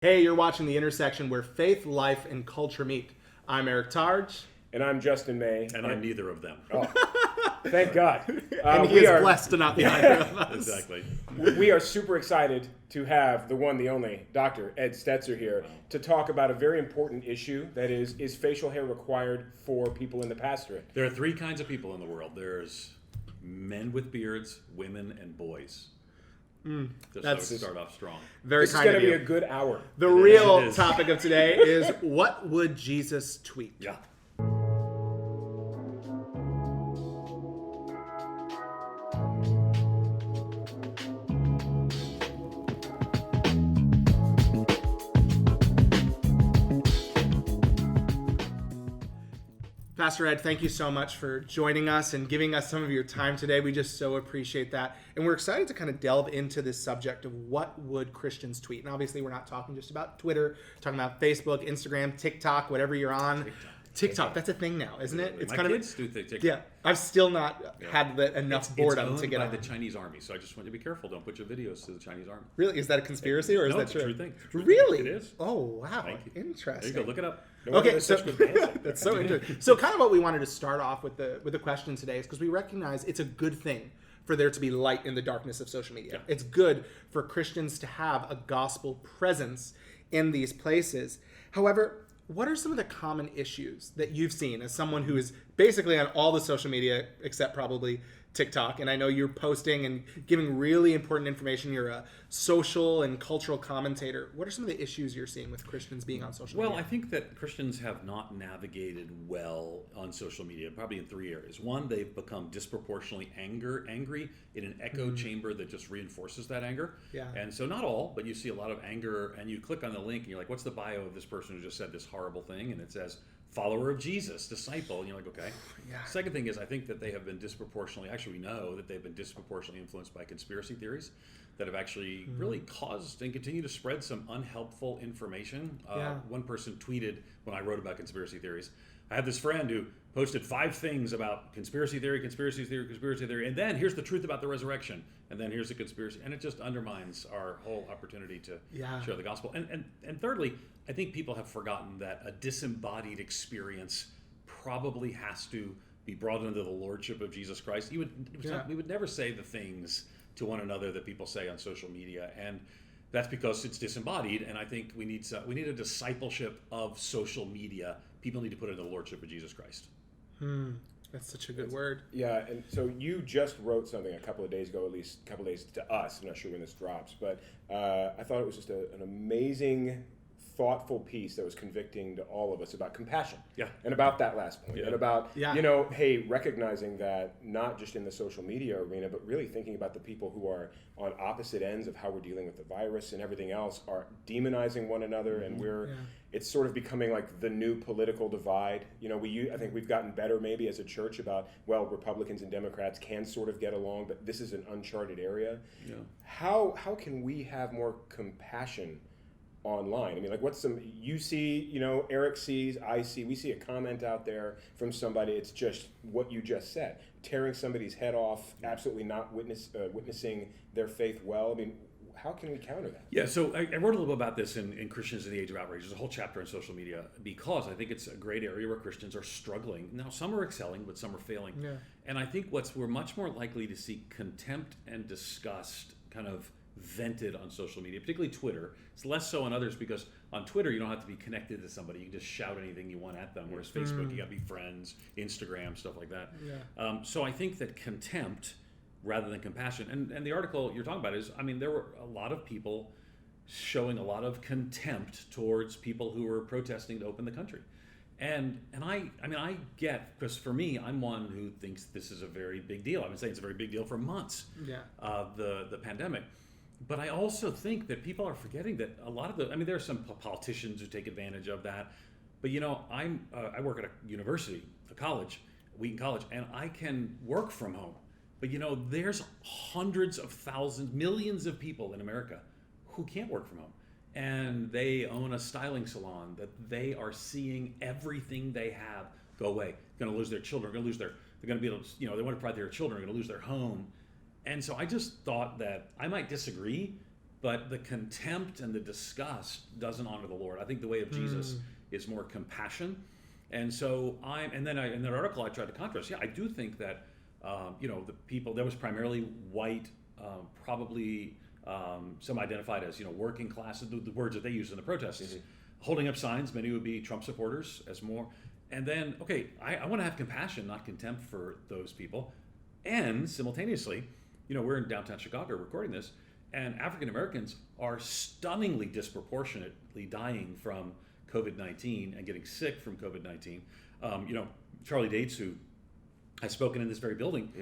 Hey, you're watching The Intersection, where faith, life, and culture meet. I'm Eric Targe. And I'm Justin May. And I'm neither of them. Oh, thank God. And he is blessed to not be either of us. Exactly. We are super excited to have the one, the only, Dr. Ed Stetzer here to talk about a very important issue, that is facial hair required for people in the pastorate? There are three kinds of people in the world. There's men with beards, women, and boys. Just so we start off strong. Very This is kind going of to be you. a good hour. The It real is. topic of today is, what would Jesus tweet? Yeah. Pastor Ed, thank you so much for joining us and giving us some of your time today. We just so appreciate that. And we're excited to kind of delve into this subject of what would Christians tweet. And obviously, we're not talking just about Twitter, we're talking about Facebook, Instagram, TikTok, whatever you're on. TikTok, that's a thing now, isn't it? It's my kids do TikTok. Yeah, I've still not had enough boredom to get by on. the Chinese army, so I just want you to be careful. Don't put your videos to the Chinese army. Really? Is that a conspiracy or is No, that it's a true? true thing. It's a true Really? thing. It is. Oh, wow. Thank you. Interesting. There you go. Look it up. No wonder Okay, there's so such good dancing. that's so interesting. So kind of what we wanted to start off with the question today is because we recognize it's a good thing for there to be light in the darkness of social media. Yeah. It's good for Christians to have a gospel presence in these places. However, what are some of the common issues that you've seen as someone who is basically on all the social media except probably TikTok? And I know you're posting and giving really important information. You're a social and cultural commentator. What are some of the issues you're seeing with Christians being on social Well, media? I think that Christians have not navigated well on social media, probably in three areas. One, they've become disproportionately angry in an echo chamber that just reinforces that anger. Yeah. And so not all, but you see a lot of anger, and you click on the link, and you're like, what's the bio of this person who just said this horrible thing? And it says, follower of Jesus, disciple. And you're like, okay. Yeah. Second thing is, I think that they have been disproportionately, actually we know that they've been disproportionately influenced by conspiracy theories that have actually really caused and continue to spread some unhelpful information. Yeah. One person tweeted when I wrote about conspiracy theories, I had this friend who posted 5 things about conspiracy theory, and then here's the truth about the resurrection, and then here's the conspiracy, and it just undermines our whole opportunity to share the gospel. And thirdly, I think people have forgotten that a disembodied experience probably has to be brought under the lordship of Jesus Christ. We would never say the things to one another that people say on social media, and that's because it's disembodied. And I think we need a discipleship of social media. People need to put it in the lordship of Jesus Christ. That's such a good word. Yeah, and so you just wrote something a couple of days ago, at least a couple of days to us. I'm not sure when this drops, but I thought it was just an amazing, thoughtful piece that was convicting to all of us about compassion. Yeah. And about that last point. Yeah. And about, Yeah. hey, recognizing that not just in the social media arena, but really thinking about the people who are on opposite ends of how we're dealing with the virus and everything else are demonizing one another, and it's sort of becoming like the new political divide. I think we've gotten better maybe as a church about, well, Republicans and Democrats can sort of get along, but this is an uncharted area. Yeah. How can we have more compassion online? I mean, like, what's you see, Eric sees, I see, we see a comment out there from somebody, it's just what you just said, tearing somebody's head off, absolutely not witnessing their faith well. I mean, how can we counter that? Yeah, so I wrote a little bit about this in Christians in the Age of Outrage. There's a whole chapter on social media because I think it's a great area where Christians are struggling. Now, some are excelling, but some are failing. Yeah. And I think we're much more likely to see contempt and disgust kind of vented on social media, particularly Twitter. It's less so on others because on Twitter you don't have to be connected to somebody. You can just shout anything you want at them, whereas Facebook you got to be friends, Instagram, stuff like that. Yeah. So I think that contempt rather than compassion, and the article you're talking about is, I mean, there were a lot of people showing a lot of contempt towards people who were protesting to open the country. And I get, because for me, I'm one who thinks this is a very big deal. I've been saying it's a very big deal for months, the pandemic. But I also think that people are forgetting that a lot of there are some politicians who take advantage of that. But I work at a university, a college, Wheaton College, and I can work from home. But there's hundreds of thousands, millions of people in America who can't work from home. And they own a styling salon that they are seeing everything they have go away. Going to lose their children, they're going to be able to, they want to provide their children, are going to lose their home. And so I just thought that I might disagree, but the contempt and the disgust doesn't honor the Lord. I think the way of Jesus is more compassion. And so in that article I tried to contrast. Yeah, I do think that the people, that was primarily white, probably some identified as working class, the words that they used in the protests, holding up signs. Many would be Trump supporters as more. And then, okay, I want to have compassion, not contempt for those people. And simultaneously, we're in downtown Chicago recording this, and African Americans are stunningly disproportionately dying from COVID-19 and getting sick from COVID-19. Charlie Dates, who has spoken in this very building,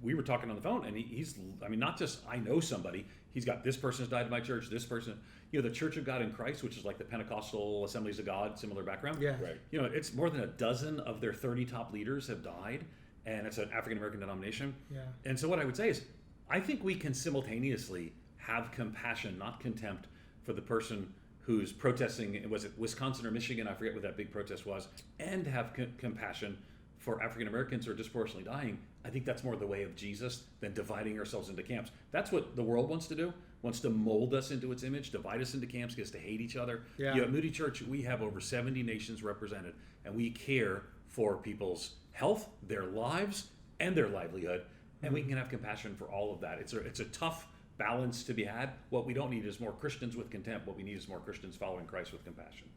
we were talking on the phone, and he's not just I know somebody. He's got this person has died in my church, this person, the Church of God in Christ, which is like the Pentecostal Assemblies of God, similar background. Yeah. Right. It's more than a dozen of their 30 top leaders have died, and it's an African American denomination. Yeah. And so what I would say is, I think we can simultaneously have compassion, not contempt, for the person who's protesting, was it Wisconsin or Michigan? I forget what that big protest was, and have compassion for African Americans who are disproportionately dying. I think that's more the way of Jesus than dividing ourselves into camps. That's what the world wants to do, wants to mold us into its image, divide us into camps, get us to hate each other. Yeah. At Moody Church, we have over 70 nations represented, and we care for people's health, their lives, and their livelihood, and we can have compassion for all of that. It's a tough balance to be had. What we don't need is more Christians with contempt. What we need is more Christians following Christ with compassion.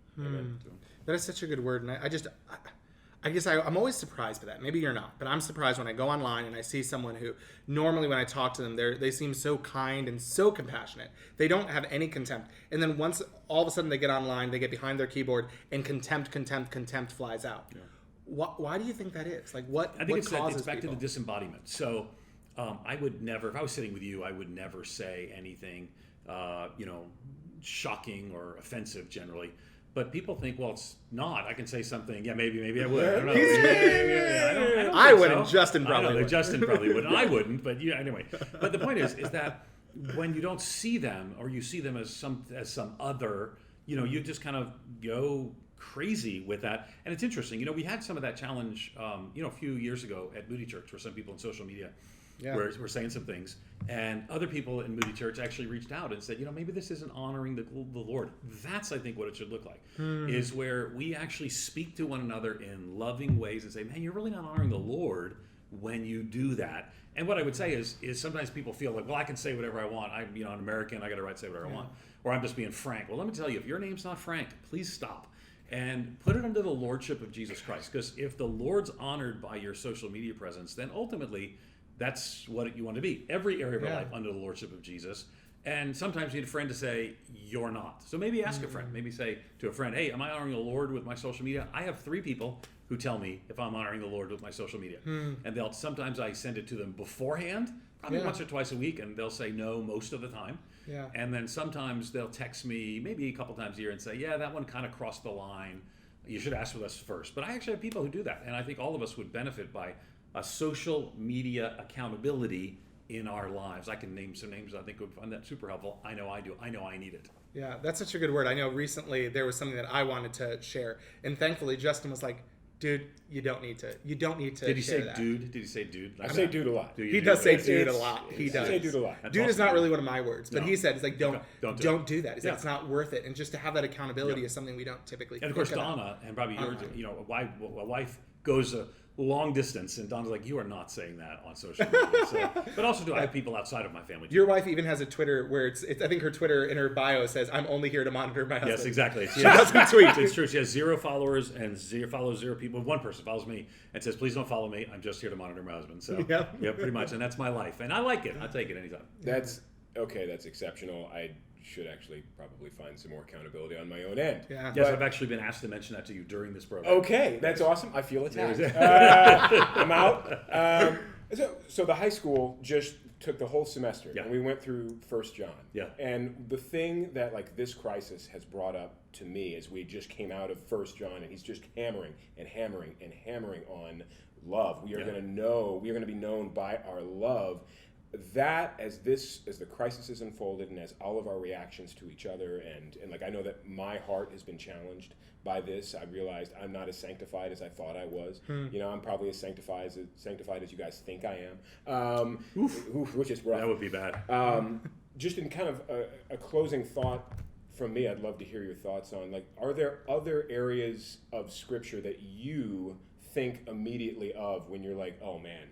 That is such a good word, and I guess I'm always surprised by that. Maybe you're not, but I'm surprised when I go online and I see someone who normally when I talk to them, they seem so kind and so compassionate. They don't have any contempt. And then once all of a sudden they get online, they get behind their keyboard and contempt flies out. Yeah. Why do you think that is? Like what? I think it's back to the disembodiment. So I would never, if I was sitting with you, I would never say anything, shocking or offensive generally. But people think, well, it's not. I can say something. Yeah, maybe I would. I don't know. I wouldn't. So. Justin probably would. Justin probably would. I wouldn't. But anyway. But the point is that when you don't see them, or you see them as some other, you just kind of go crazy with that. And it's interesting. We had some of that challenge, a few years ago at Moody Church, where some people in social media were saying some things, and other people in Moody Church actually reached out and said, maybe this isn't honoring the Lord. That's, I think, what it should look like, is where we actually speak to one another in loving ways and say, man, you're really not honoring the Lord when you do that. And what I would say is sometimes people feel like, well, I can say whatever I want. I'm an American. I got a right to say whatever I want. Or I'm just being frank. Well, let me tell you, if your name's not Frank, please stop. And put it under the lordship of Jesus Christ. Because if the Lord's honored by your social media presence, then ultimately that's what you want to be. Every area of your life under the lordship of Jesus. And sometimes you need a friend to say, you're not. So maybe ask a friend. Maybe say to a friend, hey, am I honoring the Lord with my social media? I have 3 people who tell me if I'm honoring the Lord with my social media. And sometimes I send it to them beforehand, probably once or twice a week, and they'll say no most of the time. Yeah. And then sometimes they'll text me maybe a couple times a year and say, yeah, that one kind of crossed the line. You should ask with us first. But I actually have people who do that. And I think all of us would benefit by a social media accountability in our lives. I can name some names I think would find that super helpful. I know I do. I know I need it. Yeah, that's such a good word. I know recently there was something that I wanted to share. And thankfully, Justin was like, dude, you don't need to. Did he say that. Dude? Did he say dude? I say dude a lot. He does say dude a lot. He does. I say dude a lot. Dude is not really one of my words, but he said, it's like, don't do that. He's like, it's not worth it. And just to have that accountability is something we don't typically And of course, Donna, and probably a wife goes a long distance, and Donna's like, you are not saying that on social media. So, but also I have people outside of my family too. Your wife even has a Twitter where it's I think her Twitter in her bio says, I'm only here to monitor my husband. Yes, exactly. She doesn't tweet. It's true. She has 0 followers and follows 0 people. One person follows me and says, please don't follow me. I'm just here to monitor my husband. So yeah, pretty much. And that's my life. And I like it. I'll take it anytime. That's exceptional. I should actually probably find some more accountability on my own end. Yeah. Yes, I've actually been asked to mention that to you during this program. Okay, that's awesome. I feel attacked. I'm out. So the high school just took the whole semester, and we went through 1 John. Yeah. And the thing that this crisis has brought up to me as we just came out of 1 John, and he's just hammering and hammering and hammering on love. We are going to be known by our love. That as the crisis has unfolded, and as all of our reactions to each other, and I know that my heart has been challenged by this. I realized I'm not as sanctified as I thought I was. I'm probably as sanctified as you guys think I am. Which is rough. That would be bad. just in kind of a closing thought from me, I'd love to hear your thoughts on, like, are there other areas of Scripture that you think immediately of when you're like, oh man,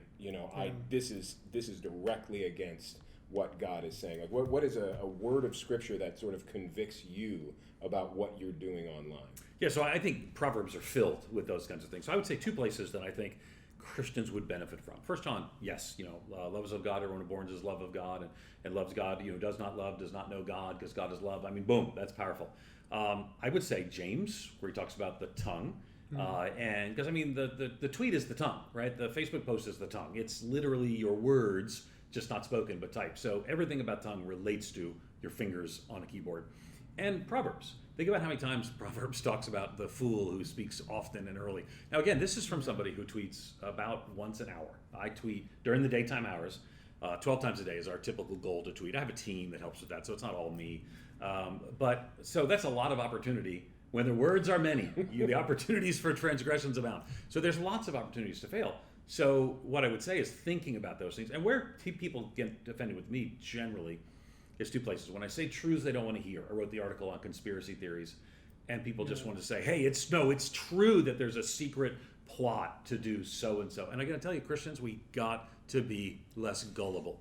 this is directly against what God is saying? Like, what is a word of Scripture that sort of convicts you about what you're doing online? Yeah, so I think Proverbs are filled with those kinds of things. So I would say two places that I think Christians would benefit from. First on, yes, love is of God. Everyone born is love of God, and loves God. Does not love, does not know God, because God is love. I mean, boom, that's powerful. I would say James, where he talks about the tongue, and because I mean the tweet is the tongue, right? The Facebook post is the tongue. It's literally your words, just not spoken but typed. So everything about tongue relates to your fingers on a keyboard. And Proverbs. Think about how many times Proverbs talks about the fool who speaks often and early. Now, again, this is from somebody who tweets about once an hour. I tweet during the daytime hours. 12 times a day is our typical goal to tweet. I have a team that helps with that, so it's not all me. So that's a lot of opportunity. When the words are many, the opportunities for transgressions abound. So there's lots of opportunities to fail. So what I would say is thinking about those things. And where people get offended with me generally is two places. When I say truths they don't want to hear. I wrote the article on conspiracy theories, and people just want to say, hey, it's true that there's a secret plot to do so and so. And I got to tell you, Christians, we got to be less gullible.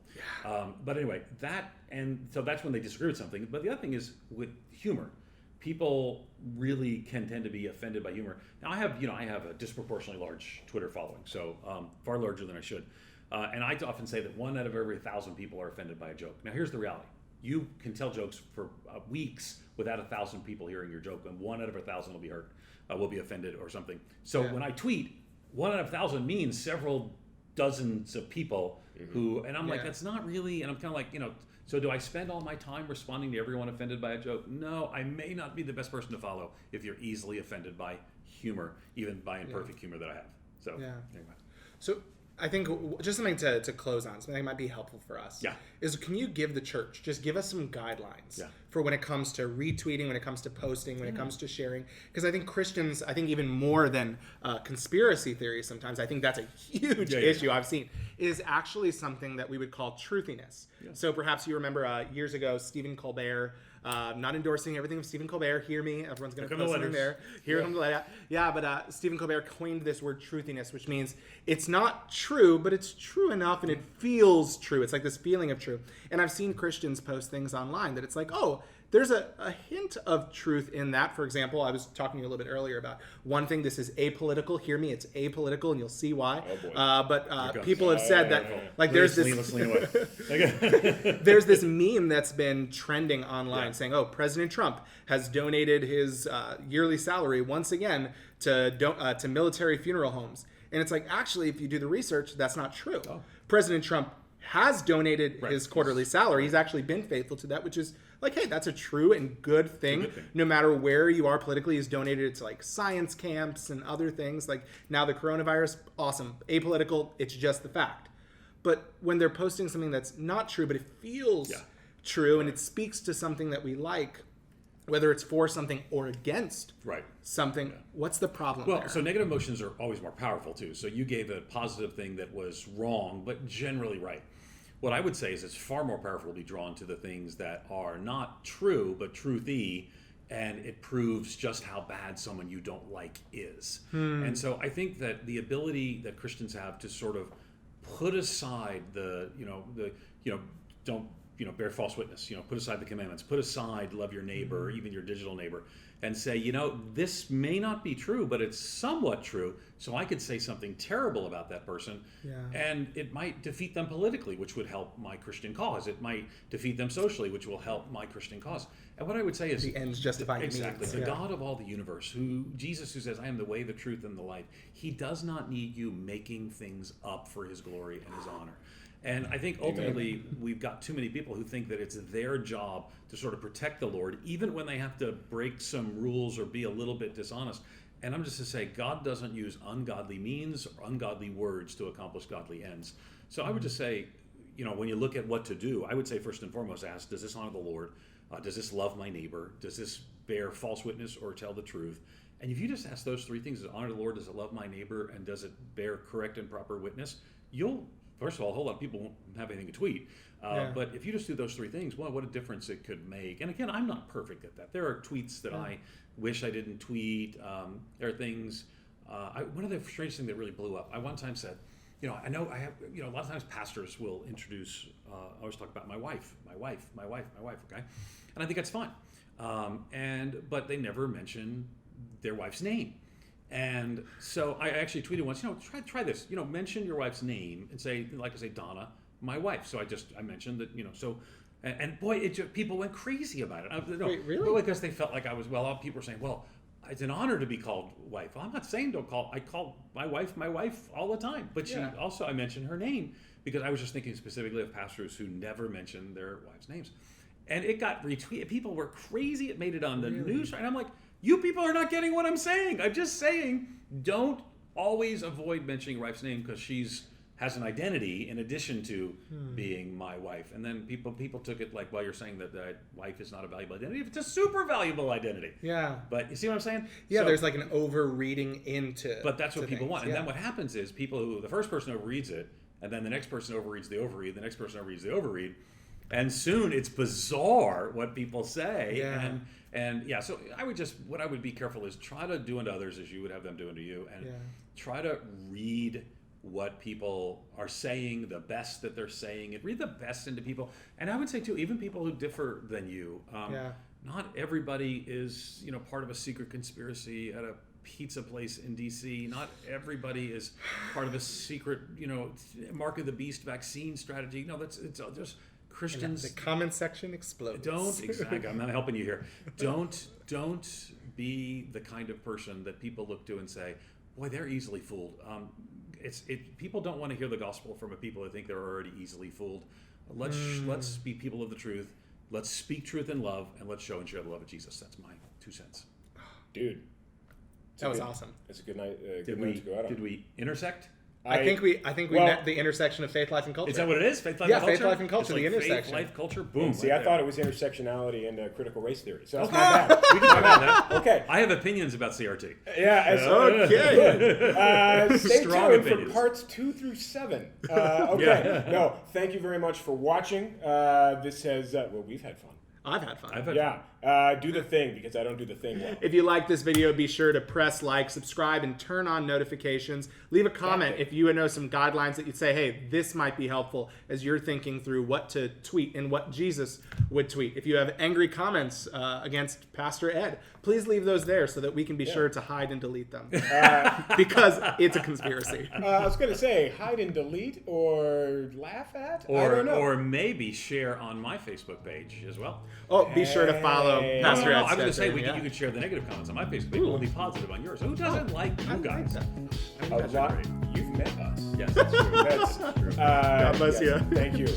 But anyway, so that's when they disagree with something. But the other thing is with humor. People really can tend to be offended by humor. Now I have a disproportionately large Twitter following, so far larger than I should. And I often say that 1 out of every 1,000 people are offended by a joke. Now here's the reality. You can tell jokes for weeks without 1,000 people hearing your joke, and 1 out of 1,000 will be hurt, will be offended or something. So when I tweet, 1 out of 1,000 means several dozens of people who, and I'm like, that's not really, and I'm kind of like, so do I spend all my time responding to everyone offended by a joke? No, I may not be the best person to follow if you're easily offended by humor, even by imperfect humor that I have. So anyway. So I think just something to close on, something that might be helpful for us, is can you give the church, just give us some guidelines for when it comes to retweeting, when it comes to posting, when it comes to sharing? Because I think Christians, even more than conspiracy theories sometimes, I think that's a huge issue I've seen, is actually something that we would call truthiness. So perhaps you remember years ago, Stephen Colbert, not endorsing everything of Stephen Colbert, hear me, everyone's going to post something there. Here comes the letter. But Stephen Colbert coined this word truthiness, which means it's not true, but it's true enough and it feels true. It's like this feeling of true. And I've seen Christians post things online that it's like, oh, there's a hint of truth in that. For example, I was talking to you a little bit earlier about one thing. This is apolitical. Hear me, it's apolitical, and you'll see why. But people have said that, like, there's this there's this meme that's been trending online saying, oh, President Trump has donated his yearly salary once again to military funeral homes. And it's like, actually, if you do the research, that's not true. President Trump has donated his quarterly salary. He's actually been faithful to that, which is like, hey, that's a true and good thing. No matter where you are politically, he's donated it to like science camps and other things. Like now the coronavirus, awesome. Apolitical, it's just the fact. But when they're posting something that's not true, but it feels true and it speaks to something that we like, whether it's for something or against something, what's the problem there? So negative emotions are always more powerful too. So you gave a positive thing that was wrong, but generally right. What I would say is it's far more powerful to be drawn to the things that are not true, but truthy, and it proves just how bad someone you don't like is. And so I think that the ability that Christians have to sort of put aside don't bear false witness, put aside the commandments, put aside love your neighbor, even your digital neighbor, and say, this may not be true, but it's somewhat true. So I could say something terrible about that person, and it might defeat them politically, which would help my Christian cause. It might defeat them socially, which will help my Christian cause. And what I would say is the ends justify the means. Exactly. The God of all the universe, Jesus who says, I am the way, the truth, and the life. He does not need you making things up for his glory and his honor. And I think ultimately we've got too many people who think that it's their job to sort of protect the Lord, even when they have to break some rules or be a little bit dishonest. And I'm just to say, God doesn't use ungodly means or ungodly words to accomplish godly ends. So I would just say, when you look at what to do, I would say first and foremost, ask, does this honor the Lord? Does this love my neighbor? Does this bear false witness or tell the truth? And if you just ask those three things, does it honor the Lord? Does it love my neighbor? And does it bear correct and proper witness? You'll first of all, a whole lot of people won't have anything to tweet. But if you just do those 3 things, well, what a difference it could make. And again, I'm not perfect at that. There are tweets that I wish I didn't tweet. There are things. One of the strange things that really blew up, I one time said, I know I have, a lot of times pastors will introduce, I always talk about my wife, okay? And I think that's fine. But they never mention their wife's name. And so I actually tweeted once, try this, mention your wife's name and say, like I say, Donna, my wife. So I mentioned that, and boy, people went crazy about it. Wait, really? Well, because they felt like I was, people were saying, well, it's an honor to be called wife. Well, I'm not saying I call my wife all the time. But I mentioned her name because I was just thinking specifically of pastors who never mention their wives' names. And it got retweeted. People were crazy. It made it on the news. And I'm like, you people are not getting what I'm saying. I'm just saying, don't always avoid mentioning your wife's name because has an identity in addition to being my wife. And then people took it like, well, you're saying that wife is not a valuable identity. It's a super valuable identity. Yeah. But you see what I'm saying? Yeah, so, there's like an over-reading into But that's what people things. want. And then what happens is the first person overreads it, and then the next person overreads the overread, the next person overreads the overread. And soon it's bizarre what people say. Yeah. And so what I would be careful is try to do unto others as you would have them do unto you. And try to read what people are saying, the best that they're saying, and read the best into people. And I would say too, even people who differ than you, not everybody is, part of a secret conspiracy at a pizza place in DC. Not everybody is part of a secret, Mark of the Beast vaccine strategy. No, it's just Christians. The comment section explodes. I'm not helping you here. Don't be the kind of person that people look to and say, boy, they're easily fooled. People don't want to hear the gospel from a people who think they're already easily fooled. Let's be people of the truth. Let's speak truth in love, and let's show and share the love of Jesus. That's my 2 cents. Dude, That was awesome. It's a good night. Good night to go out on. Did we intersect? I think we met the intersection of faith, life, and culture. Is that what it is? Faith, life, and culture? Faith, life, and culture. It's like the intersection. Faith, life, culture. Boom. See, right I thought there. it was intersectionality and critical race theory. So that's Okay. not bad. We can talk about that. Okay. I have opinions about CRT. Yeah. Okay. Stay Strong tuned opinions. for parts 2 through 7. Okay. No, thank you very much for watching. This has we've had fun. I've had fun. Do the thing because I don't do the thing well. If you like this video, be sure to press like, subscribe, and turn on notifications. Leave a comment if you know some guidelines that you'd say, hey, this might be helpful as you're thinking through what to tweet and what Jesus would tweet. If you have angry comments against Pastor Ed, please leave those there so that we can be sure to hide and delete them. Because it's a conspiracy. I was going to say hide and delete or laugh at? I don't know. Or maybe share on my Facebook page as well. Oh, be sure to follow Pastor Ed. I was going to say Stetzer, you could share the negative comments on my Facebook. Maybe only positive on yours. Who doesn't like you guys? You've met us. Yes, that's true. That's God bless you. Thank you.